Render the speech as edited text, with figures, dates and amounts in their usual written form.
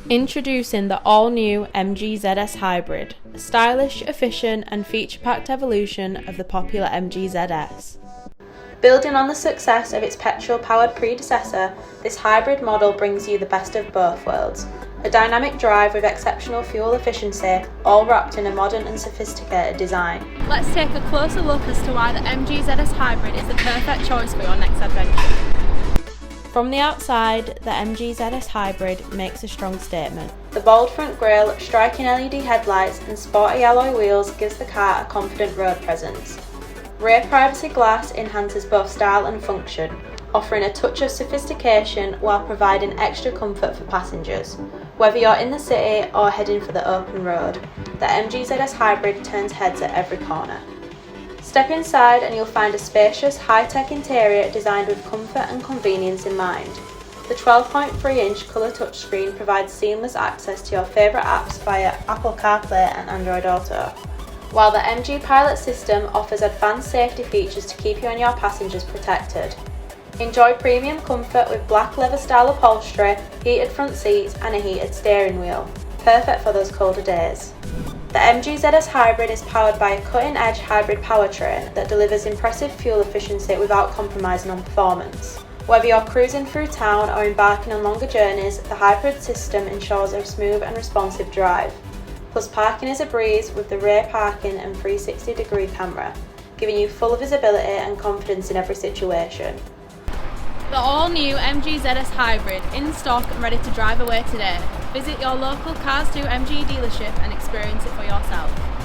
Introducing the all-new MG ZS Hybrid, a stylish, efficient and feature-packed evolution of the popular MG ZS. Building on the success of its petrol-powered predecessor, this hybrid model brings you the best of both worlds. A dynamic drive with exceptional fuel efficiency, all wrapped in a modern and sophisticated design. Let's take a closer look as to why the MG ZS Hybrid is the perfect choice for your next adventure. From the outside, the MG ZS Hybrid makes a strong statement. The bold front grille, striking LED headlights and sporty alloy wheels gives the car a confident road presence. Rear privacy glass enhances both style and function, offering a touch of sophistication while providing extra comfort for passengers. Whether you're in the city or heading for the open road, the MG ZS Hybrid turns heads at every corner. Step inside and you'll find a spacious, high-tech interior designed with comfort and convenience in mind. The 12.3-inch colour touchscreen provides seamless access to your favourite apps via Apple CarPlay and Android Auto, while the MG Pilot system offers advanced safety features to keep you and your passengers protected. Enjoy premium comfort with black leather-style upholstery, heated front seats and a heated steering wheel, perfect for those colder days. The MG ZS Hybrid is powered by a cutting-edge hybrid powertrain that delivers impressive fuel efficiency without compromising on performance. Whether you're cruising through town or embarking on longer journeys, the hybrid system ensures a smooth and responsive drive. Plus, parking is a breeze with the rear parking and 360-degree camera, giving you full visibility and confidence in every situation. The all-new MG ZS Hybrid, in stock and ready to drive away today. Visit your local Cars 2 MG dealership and experience it for yourself.